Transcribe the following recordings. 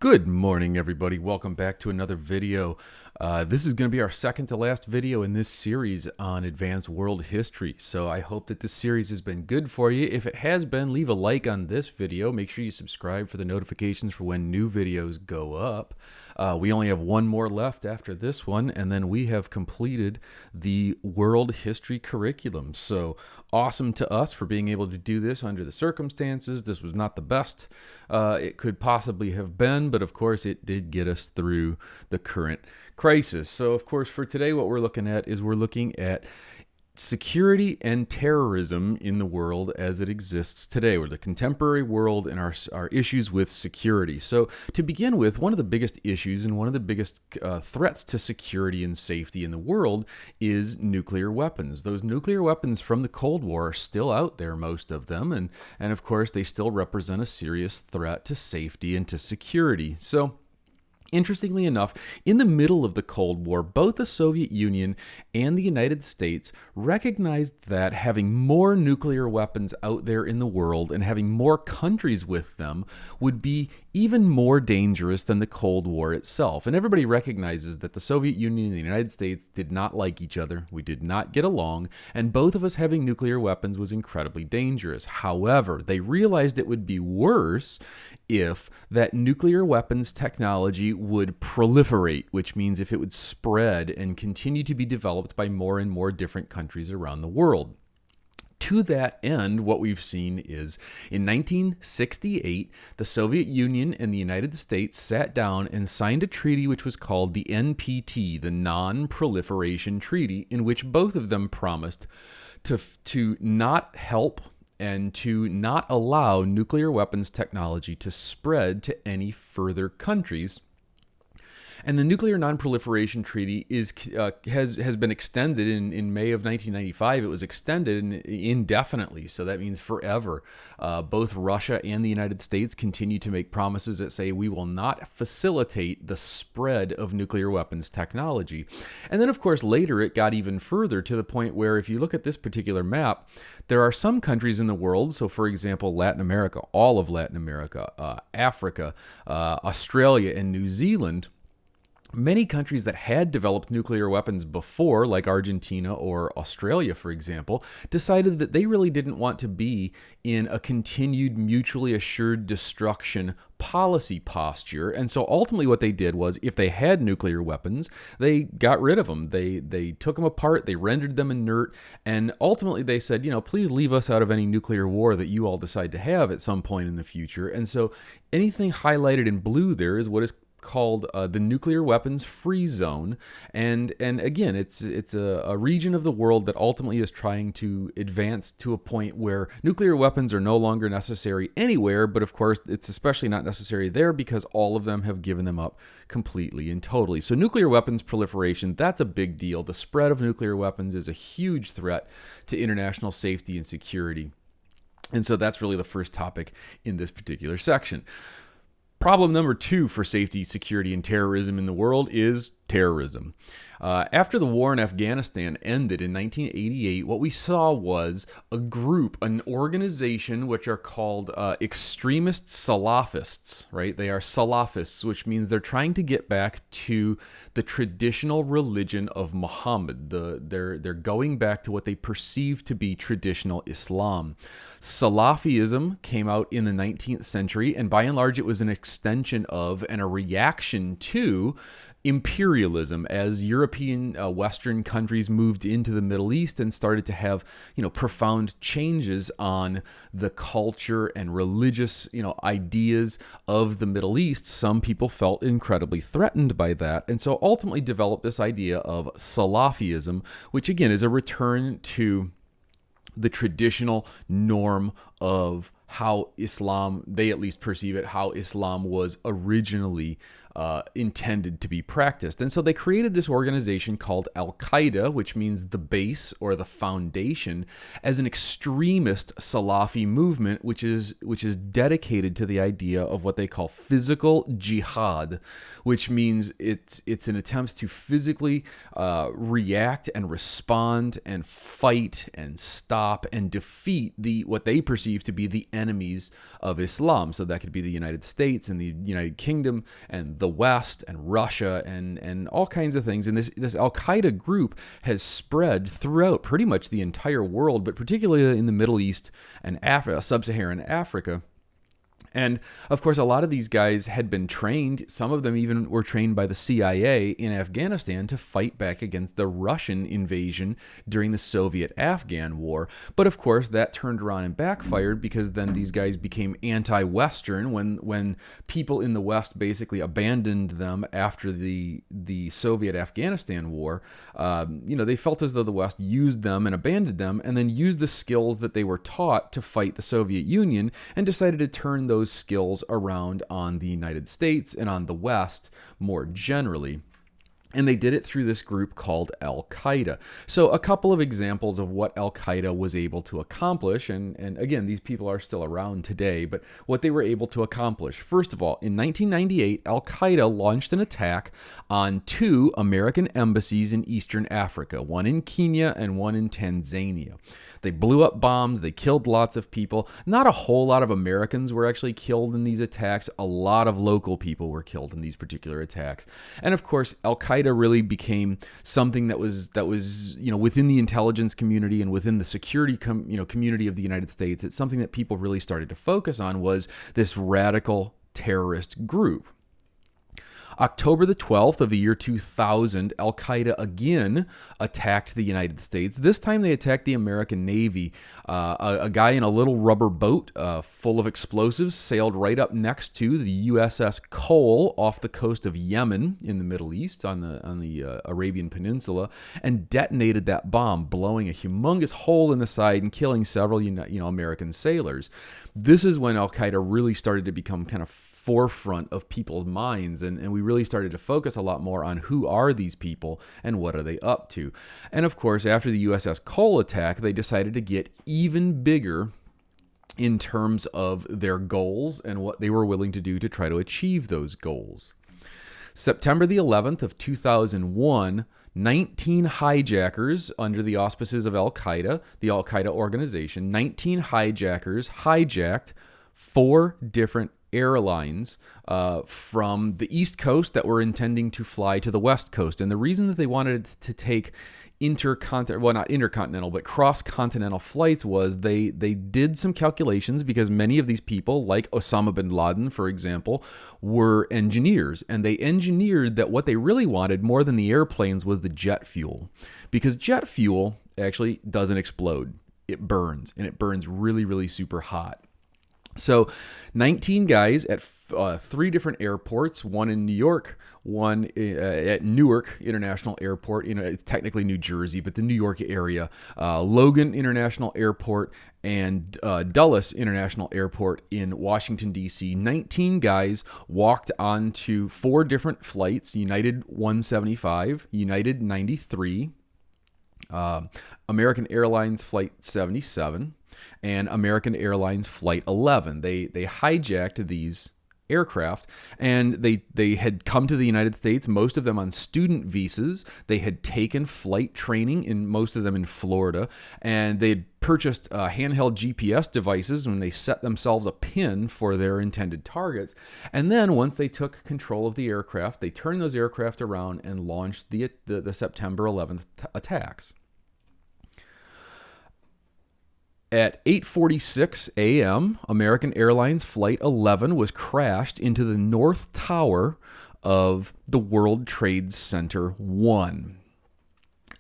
Good morning, everybody. Welcome back to another video. This is going to be our second to last video in this series on advanced world history. So I hope that this series has been good for you. If it has been, leave a like on this video. Make sure you subscribe for the notifications for when new videos go up. We only have one more left after this one, and then we have completed the world history curriculum. So awesome to us for being able to do this under the circumstances. This was not the best it could possibly have been, but of course it did get us through the current crisis. So of course for today what we're looking at is we're looking at security and terrorism in the world as it exists today, or the contemporary world and our issues with security. So to begin with, one of the biggest issues and one of the biggest threats to security and safety in the world is nuclear weapons. Those nuclear weapons from the Cold War are still out there, most of them, and of course they still represent a serious threat to safety and to security. So interestingly enough, in the middle of the Cold War, both the Soviet Union and the United States recognized that having more nuclear weapons out there in the world and having more countries with them would be even more dangerous than the Cold War itself. And everybody recognizes that the Soviet Union and the United States did not like each other. We did not get along, and both of us having nuclear weapons was incredibly dangerous. However, they realized it would be worse if that nuclear weapons technology would proliferate, which means if it would spread and continue to be developed by more and more different countries around the world. To that end, what we've seen is in 1968, the Soviet Union and the United States sat down and signed a treaty which was called the NPT, the Non-Proliferation Treaty, in which both of them promised to not help and to not allow nuclear weapons technology to spread to any further countries. And the Nuclear Non-Proliferation Treaty has been extended in May of 1995. It was extended indefinitely, so that means forever. Both Russia and the United States continue to make promises that say we will not facilitate the spread of nuclear weapons technology. And then, of course, later it got even further to the point where if you look at this particular map, there are some countries in the world, so for example, Latin America, all of Latin America, Africa, Australia, and New Zealand. Many countries that had developed nuclear weapons before, like Argentina or Australia, for example, decided that they really didn't want to be in a continued mutually assured destruction policy posture. And so ultimately what they did was, if they had nuclear weapons, they got rid of them. They took them apart, they rendered them inert, and ultimately they said, please leave us out of any nuclear war that you all decide to have at some point in the future. And so anything highlighted in blue there is what is called the nuclear weapons free zone, and again it's a region of the world that ultimately is trying to advance to a point where nuclear weapons are no longer necessary anywhere, but of course it's especially not necessary there because all of them have given them up completely and totally. So nuclear weapons proliferation, that's a big deal. The spread of nuclear weapons is a huge threat to international safety and security, and so that's really the first topic in this particular section. Problem number 2 for safety, security, and terrorism in the world is terrorism. After the war in Afghanistan ended in 1988, what we saw was a group, an organization, which are called extremist Salafists, right? They are Salafists, which means they're trying to get back to the traditional religion of Muhammad. They're going back to what they perceive to be traditional Islam. Salafism came out in the 19th century, and by and large it was an extension of and a reaction to imperialism as European Western countries moved into the Middle East and started to have, profound changes on the culture and religious, ideas of the Middle East. Some people felt incredibly threatened by that, and so ultimately developed this idea of Salafism, which again is a return to the traditional norm of how Islam, they at least perceive it, how Islam was originally intended to be practiced. And so they created this organization called Al-Qaeda, which means the base or the foundation, as an extremist Salafi movement, which is dedicated to the idea of what they call physical jihad, which means it's an attempt to physically react and respond and fight and stop and defeat what they perceive to be the enemies of Islam. So that could be the United States and the United Kingdom and the West and Russia and all kinds of things. And this Al-Qaeda group has spread throughout pretty much the entire world, but particularly in the Middle East and Africa, sub-Saharan Africa. And of course, a lot of these guys had been trained. Some of them even were trained by the CIA in Afghanistan to fight back against the Russian invasion during the Soviet-Afghan War. But of course, that turned around and backfired, because then these guys became anti-Western when people in the West basically abandoned them after the Soviet-Afghanistan War. They felt as though the West used them and abandoned them, and then used the skills that they were taught to fight the Soviet Union, and decided to turn those skills around on the United States and on the West more generally. And they did it through this group called Al-Qaeda. So a couple of examples of what Al-Qaeda was able to accomplish, and again, these people are still around today, but what they were able to accomplish. First of all, in 1998, Al-Qaeda launched an attack on 2 American embassies in Eastern Africa, one in Kenya and one in Tanzania. They blew up bombs, they killed lots of people. Not a whole lot of Americans were actually killed in these attacks. A lot of local people were killed in these particular attacks. And of course, Al-Qaeda really became something that was within the intelligence community and within the security community of the United States. It's something that people really started to focus on, was this radical terrorist group. October the 12th of the year 2000, Al-Qaeda again attacked the United States. This time they attacked the American Navy. A guy in a little rubber boat full of explosives sailed right up next to the USS Cole off the coast of Yemen in the Middle East on the Arabian Peninsula, and detonated that bomb, blowing a humongous hole in the side and killing several American sailors. This is when Al-Qaeda really started to become kind of forefront of people's minds, and we really started to focus a lot more on who are these people and what are they up to. And of course, after the USS Cole attack, they decided to get even bigger in terms of their goals and what they were willing to do to try to achieve those goals. September the 11th of 2001, 19 hijackers under the auspices of Al-Qaeda, the Al-Qaeda organization, 19 hijackers hijacked 4 different airlines from the East Coast that were intending to fly to the West Coast. And the reason that they wanted to take cross-continental flights was they did some calculations, because many of these people, like Osama bin Laden, for example, were engineers. And they engineered that what they really wanted more than the airplanes was the jet fuel, because jet fuel actually doesn't explode. It burns, and it burns really, really super hot. So 19 guys at 3 different airports, one in New York, one at Newark International Airport, it's technically New Jersey, but the New York area, Logan International Airport, and Dulles International Airport in Washington, D.C. 19 guys walked onto 4 different flights: United 175, United 93, American Airlines Flight 77, and American Airlines Flight 11. They hijacked these aircraft, and they had come to the United States, most of them on student visas. They had taken flight training, in most of them in Florida, and they had purchased handheld GPS devices when they set themselves a pin for their intended targets. And then once they took control of the aircraft, they turned those aircraft around and launched the September 11th attacks. At 8:46 a.m., American Airlines Flight 11 was crashed into the North Tower of the World Trade Center 1.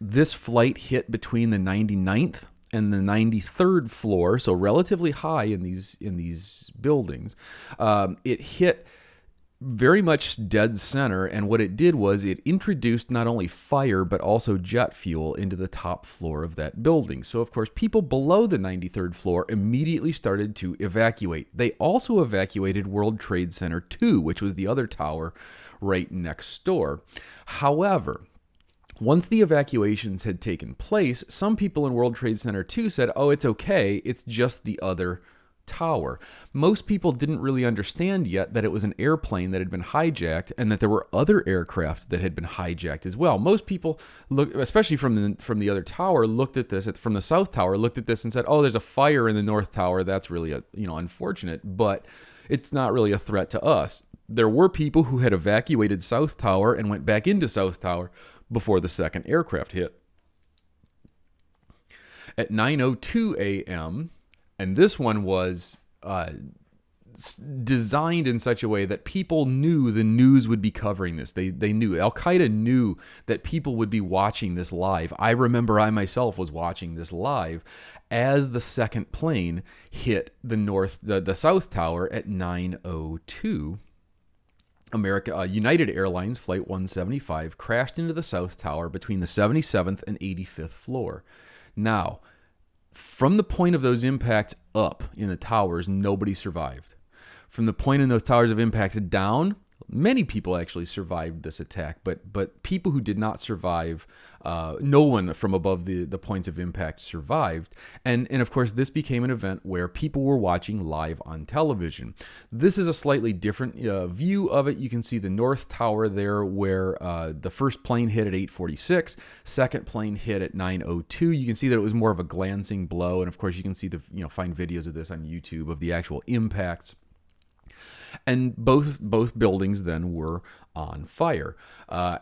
This flight hit between the 99th and the 93rd floor, so relatively high in these buildings. It hit very much dead center, and what it did was it introduced not only fire but also jet fuel into the top floor of that building. So of course, people below the 93rd floor immediately started to evacuate. They also evacuated World Trade Center 2, which was the other tower right next door. However, once the evacuations had taken place, some people in World Trade Center 2 said, "Oh, it's okay, it's just the other Tower. Most people didn't really understand yet that it was an airplane that had been hijacked and that there were other aircraft that had been hijacked as well. Most people, especially from the other tower, looked at this, from the South Tower, looked at this and said, oh, there's a fire in the North Tower. That's really unfortunate, but it's not really a threat to us. There were people who had evacuated South Tower and went back into South Tower before the second aircraft hit. At 9:02 a.m., and this one was designed in such a way that people knew the news would be covering this. They knew. Al-Qaeda knew that people would be watching this live. I remember I myself was watching this live as the second plane hit the South Tower at 9:02. United Airlines Flight 175 crashed into the South Tower between the 77th and 85th floor. Now, from the point of those impacts up in the towers, nobody survived. From the point in those towers of impacts down, many people actually survived this attack, but people who did not survive, no one from above the points of impact survived. And of course, this became an event where people were watching live on television. This is a slightly different view of it. You can see the North Tower there where the first plane hit at 8:46, second plane hit at 9:02. You can see that it was more of a glancing blow. And of course, you can see find videos of this on YouTube of the actual impacts. And both buildings then were on fire.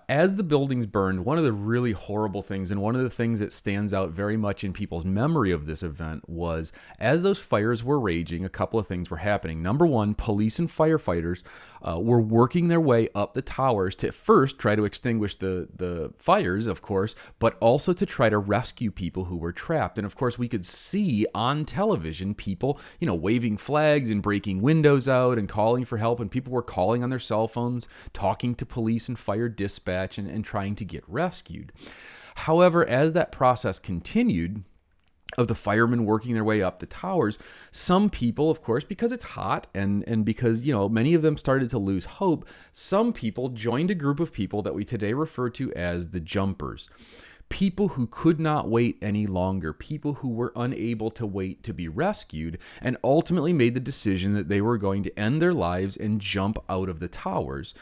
As the buildings burned, one of the really horrible things, and one of the things that stands out very much in people's memory of this event, was as those fires were raging, a couple of things were happening. Number one, police and firefighters were working their way up the towers to first try to extinguish the fires, of course, but also to try to rescue people who were trapped. And of course, we could see on television people, waving flags and breaking windows out and calling for help, and people were calling on their cell phones, talking to police and fire dispatch and trying to get rescued. However, as that process continued, of the firemen working their way up the towers, some people, of course, because it's hot and because, many of them started to lose hope, some people joined a group of people that we today refer to as the jumpers. People who could not wait any longer, people who were unable to wait to be rescued, and ultimately made the decision that they were going to end their lives and jump out of the towers,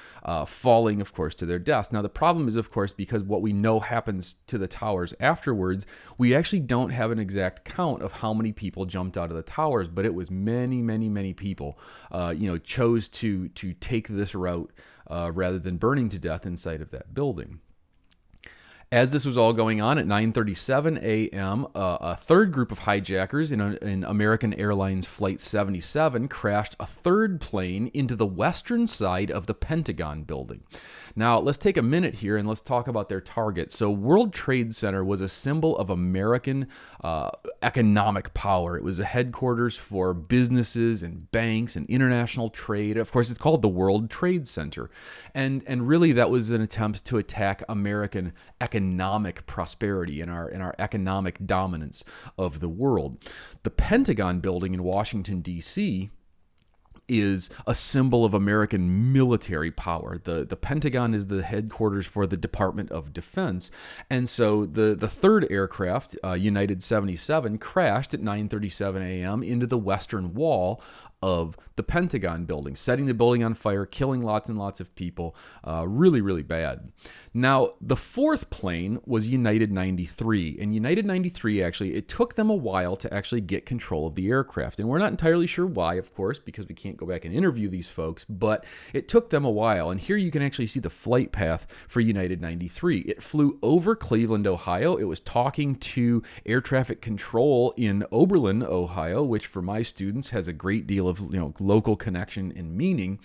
falling, of course, to their deaths. Now, the problem is, of course, because what we know happens to the towers afterwards, we actually don't have an exact count of how many people jumped out of the towers, but it was many, many, many people, chose to take this route rather than burning to death inside of that building. As this was all going on at 9:37 a.m., a third group of hijackers in American Airlines Flight 77 crashed a third plane into the western side of the Pentagon building. Now, let's take a minute here and let's talk about their target. So, World Trade Center was a symbol of American economic power. It was a headquarters for businesses and banks and international trade. Of course, it's called the World Trade Center. And really, that was an attempt to attack American economic prosperity and our economic dominance of the world. The Pentagon building in Washington, D.C., is a symbol of American military power. The Pentagon is the headquarters for the Department of Defense. And so the third aircraft, United 77, crashed at 9:37 a.m. into the western wall of the Pentagon building, setting the building on fire, killing lots and lots of people. Really, really bad. Now, the fourth plane was United 93. And United 93, actually, it took them a while to actually get control of the aircraft. And we're not entirely sure why, of course, because we can't go back and interview these folks, but it took them a while. And here you can actually see the flight path for United 93. It flew over Cleveland, Ohio. It was talking to air traffic control in Oberlin, Ohio, which for my students has a great deal of local connection and meaning.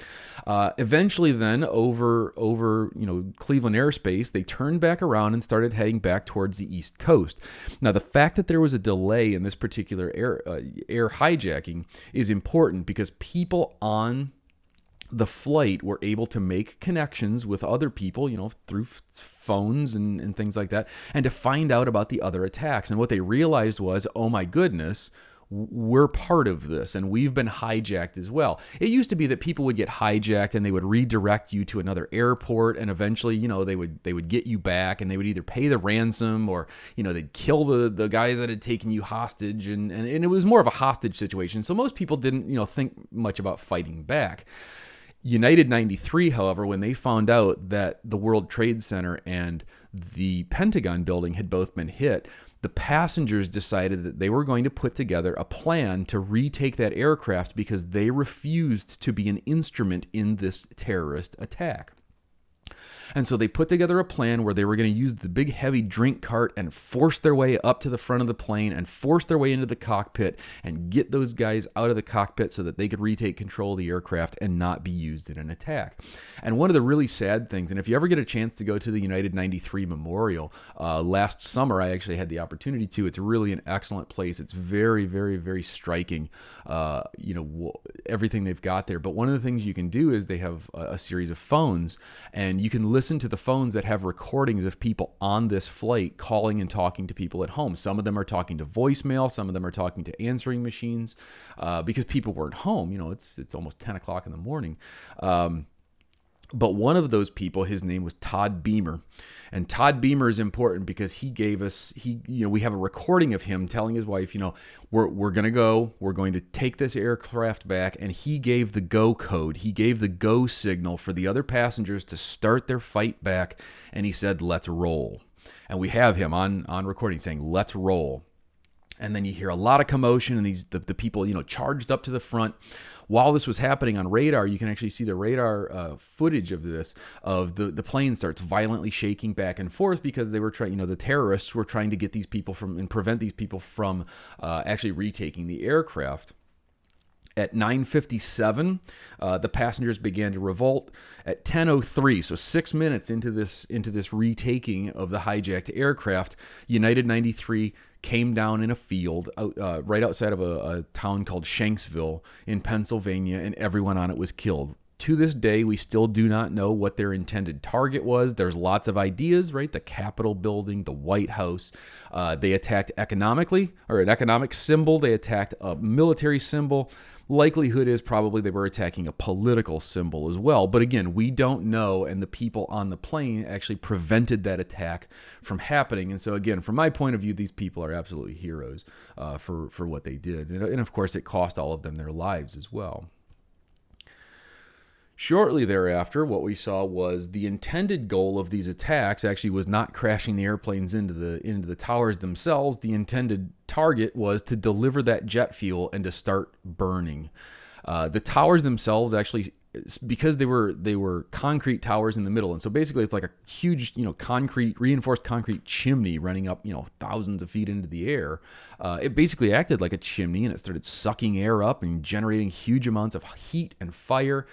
Eventually then over Cleveland airspace, they turned back around and started heading back towards the East Coast. Now, the fact that there was a delay in this particular air hijacking is important because people on the flight were able to make connections with other people, through phones and things like that, and to find out about the other attacks. And what they realized was, oh my goodness, we're part of this, and we've been hijacked as well. It used to be that people would get hijacked and they would redirect you to another airport, and eventually, they would get you back, and they would either pay the ransom or, they'd kill the guys that had taken you hostage, and it was more of a hostage situation. So most people didn't, think much about fighting back. United 93, however, when they found out that the World Trade Center and the Pentagon building had both been hit, the passengers decided that they were going to put together a plan to retake that aircraft because they refused to be an instrument in this terrorist attack. And so they put together a plan where they were going to use the big heavy drink cart and force their way up to the front of the plane and force their way into the cockpit and get those guys out of the cockpit so that they could retake control of the aircraft and not be used in an attack. And one of the really sad things, and if you ever get a chance to go to the United 93 Memorial, last summer I actually had the opportunity to. It's really an excellent place. It's very, very, very striking, everything they've got there. But one of the things you can do is they have a series of phones, and you can listen to the phones that have recordings of people on this flight calling and talking to people at home. Some of them are talking to voicemail. Some of them are talking to answering machines because people weren't home. It's almost 10 o'clock in the morning. But one of those people, his name was Todd Beamer. And Todd Beamer is important because he gave us, we have a recording of him telling his wife, we're going to go, we're going to take this aircraft back. And he gave the go code. He gave the go signal for the other passengers to start their fight back. And he said, let's roll. And we have him on recording saying, let's roll. And then you hear a lot of commotion, and the people, charged up to the front. While this was happening on radar, you can actually see the radar footage of this, of the plane starts violently shaking back and forth because they were trying, the terrorists were trying to get these people and prevent these people from actually retaking the aircraft. At 9:57, the passengers began to revolt. At 10:03, so 6 minutes into this retaking of the hijacked aircraft, United 93 came down in a field right outside of a town called Shanksville in Pennsylvania, and everyone on it was killed. To this day, we still do not know what their intended target was. There's lots of ideas, right? The Capitol building, the White House. They attacked economically, or an economic symbol. They attacked a military symbol. Likelihood is probably they were attacking a political symbol as well. But again, we don't know, and the people on the plane actually prevented that attack from happening. And so again, from my point of view, these people are absolutely heroes for what they did. And of course, it cost all of them their lives as well. Shortly thereafter, what we saw was the intended goal of these attacks actually was not crashing the airplanes into the towers themselves. The intended target was to deliver that jet fuel and to start burning. The towers themselves actually, because they were concrete towers in the middle, and so basically it's like a huge reinforced concrete chimney running up thousands of feet into the air. It basically acted like a chimney, and it started sucking air up and generating huge amounts of heat and fire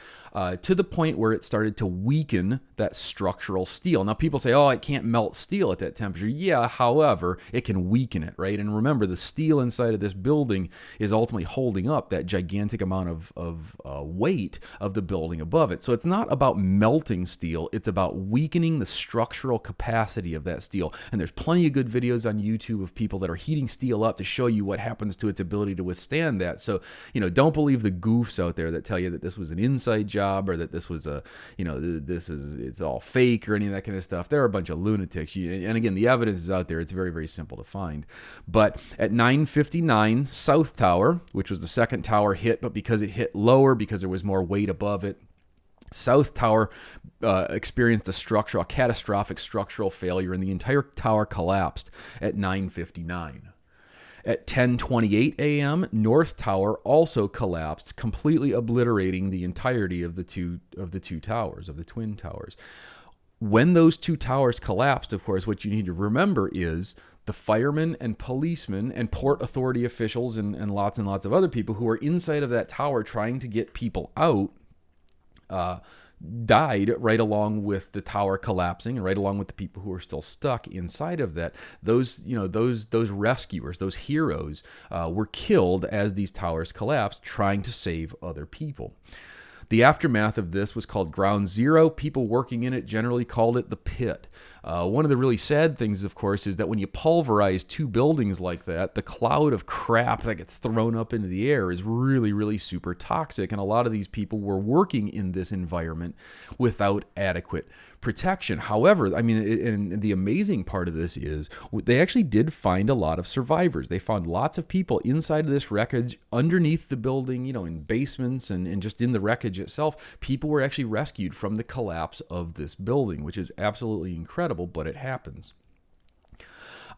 to the point where it started to weaken that structural steel. Now people say, oh, it can't melt steel at that temperature. Yeah, however, it can weaken it, right? And remember, the steel inside of this building is ultimately holding up that gigantic amount of weight of the building above it. So it's not about melting steel, it's about weakening the structural capacity of that steel. And there's plenty of good videos on YouTube of people that are heating steel up to show you what happens to its ability to withstand that. So, don't believe the goofs out there that tell you that this was an inside job or that this was it's all fake or any of that kind of stuff. They're a bunch of lunatics. And again, the evidence is out there. It's very, very simple to find. But at 9:59, South Tower, which was the second tower hit, but because it hit lower, because there was more weight above it, South Tower experienced a catastrophic structural failure, and the entire tower collapsed at 9:59. At 10:28 a.m., North Tower also collapsed, completely obliterating the entirety of the two towers, of the twin towers. When those two towers collapsed, of course, what you need to remember is the firemen and policemen and port authority officials and lots of other people who were inside of that tower trying to get people out died right along with the tower collapsing and right along with the people who were still stuck inside of that. Those rescuers, those heroes were killed as these towers collapsed trying to save other people. The aftermath of this was called Ground Zero. People working in it generally called it the pit. One of the really sad things, of course, is that when you pulverize two buildings like that, the cloud of crap that gets thrown up into the air is really, really super toxic. And a lot of these people were working in this environment without adequate protection. However, I mean, and the amazing part of this is they actually did find a lot of survivors. They found lots of people inside of this wreckage, underneath the building, you know, in basements and just in the wreckage itself. People were actually rescued from the collapse of this building, which is absolutely incredible, but it happens.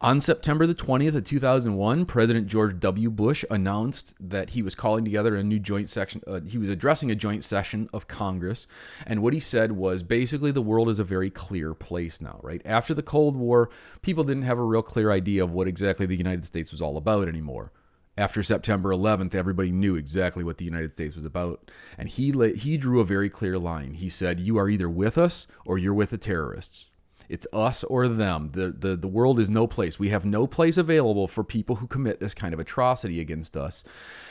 On September the 20th of 2001, President George W. Bush announced that he was calling together a new joint session. He was addressing a joint session of Congress. And what he said was basically the world is a very clear place now, right? After the Cold War, people didn't have a real clear idea of what exactly the United States was all about anymore. After September 11th, everybody knew exactly what the United States was about. And he drew a very clear line. He said, you are either with us or you're with the terrorists. It's us or them. The world is no place. We have no place available for people who commit this kind of atrocity against us.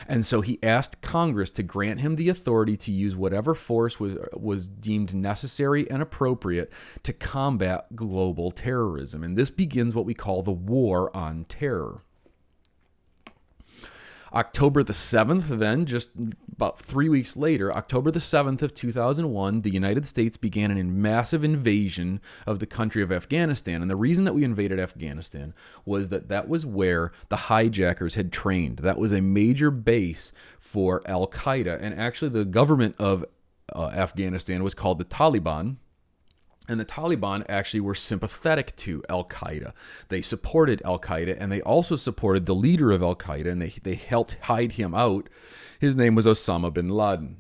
And so he asked Congress to grant him the authority to use whatever force was deemed necessary and appropriate to combat global terrorism. And this begins what we call the War on Terror. October the 7th, then, just about 3 weeks later, October the 7th of 2001, the United States began a massive invasion of the country of Afghanistan. And the reason that we invaded Afghanistan was that was where the hijackers had trained. That was a major base for Al-Qaeda. And actually, the government of Afghanistan was called the Taliban. And the Taliban actually were sympathetic to Al-Qaeda. They supported Al-Qaeda, and they also supported the leader of Al-Qaeda, and they helped hide him out. His name was Osama bin Laden.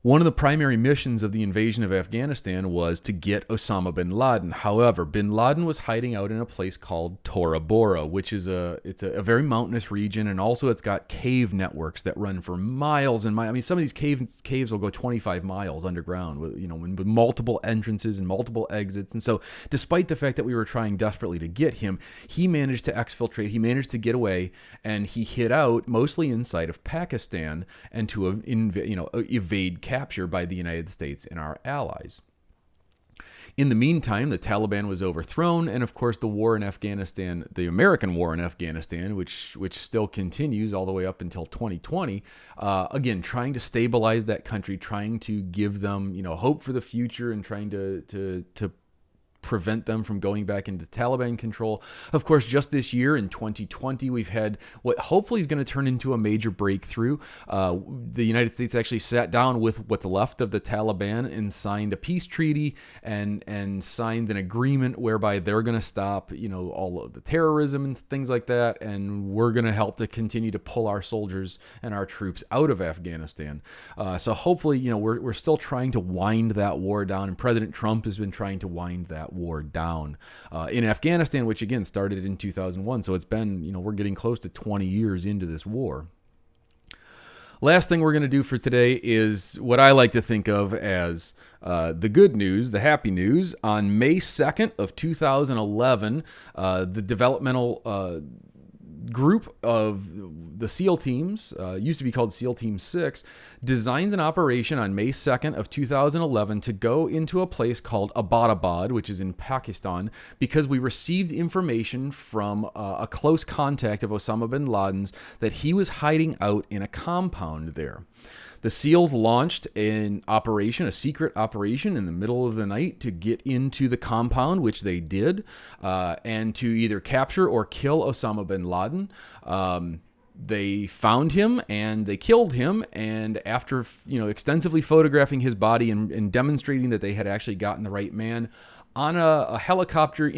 One of the primary missions of the invasion of Afghanistan was to get Osama bin Laden. However, bin Laden was hiding out in a place called Tora Bora, which is a very mountainous region, and also it's got cave networks that run for miles and miles. I mean, some of these caves will go 25 miles underground, with multiple entrances and multiple exits. And so, despite the fact that we were trying desperately to get him, he managed to exfiltrate. He managed to get away, and he hid out mostly inside of Pakistan and to evade capture by the United States and our allies. In the meantime, the Taliban was overthrown, and of course the war in Afghanistan, the American war in Afghanistan, which still continues all the way up until 2020, again, trying to stabilize that country, trying to give them, hope for the future, and trying to prevent them from going back into Taliban control. Of course, just this year in 2020, we've had what hopefully is going to turn into a major breakthrough. The United States actually sat down with what's left of the Taliban and signed a peace treaty and signed an agreement whereby they're going to stop, all of the terrorism and things like that, and we're going to help to continue to pull our soldiers and our troops out of Afghanistan. So hopefully, we're still trying to wind that war down, and President Trump has been trying to wind that war down in Afghanistan, which again started in 2001. So it's been, we're getting close to 20 years into this war. Last thing we're going to do for today is what I like to think of as the good news, the happy news. On May 2nd of 2011, the developmental group of the SEAL teams, used to be called SEAL Team 6, designed an operation on May 2nd of 2011 to go into a place called Abbottabad, which is in Pakistan, because we received information from a close contact of Osama bin Laden's that he was hiding out in a compound there. The SEALs launched an operation, a secret operation in the middle of the night to get into the compound, which they did, and to either capture or kill Osama bin Laden. They found him and they killed him, and after extensively photographing his body and demonstrating that they had actually gotten the right man, on a helicopter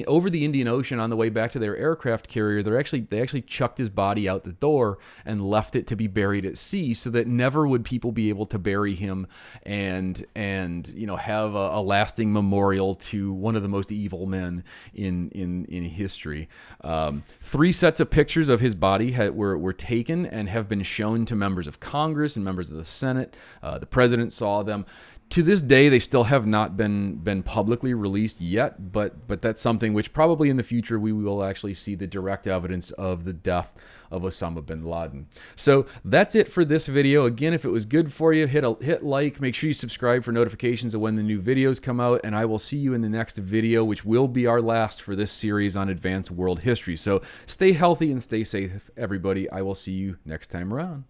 over the Indian Ocean on the way back to their aircraft carrier, they actually chucked his body out the door and left it to be buried at sea, so that never would people be able to bury him and have a lasting memorial to one of the most evil men in history. 3 sets of pictures of his body were taken and have been shown to members of Congress and members of the Senate. The president saw them. To this day, they still have not been publicly released yet, but that's something which probably in the future we will actually see the direct evidence of the death of Osama bin Laden. So that's it for this video. Again, if it was good for you, hit like, make sure you subscribe for notifications of when the new videos come out, and I will see you in the next video, which will be our last for this series on advanced world history. So stay healthy and stay safe, everybody. I will see you next time around.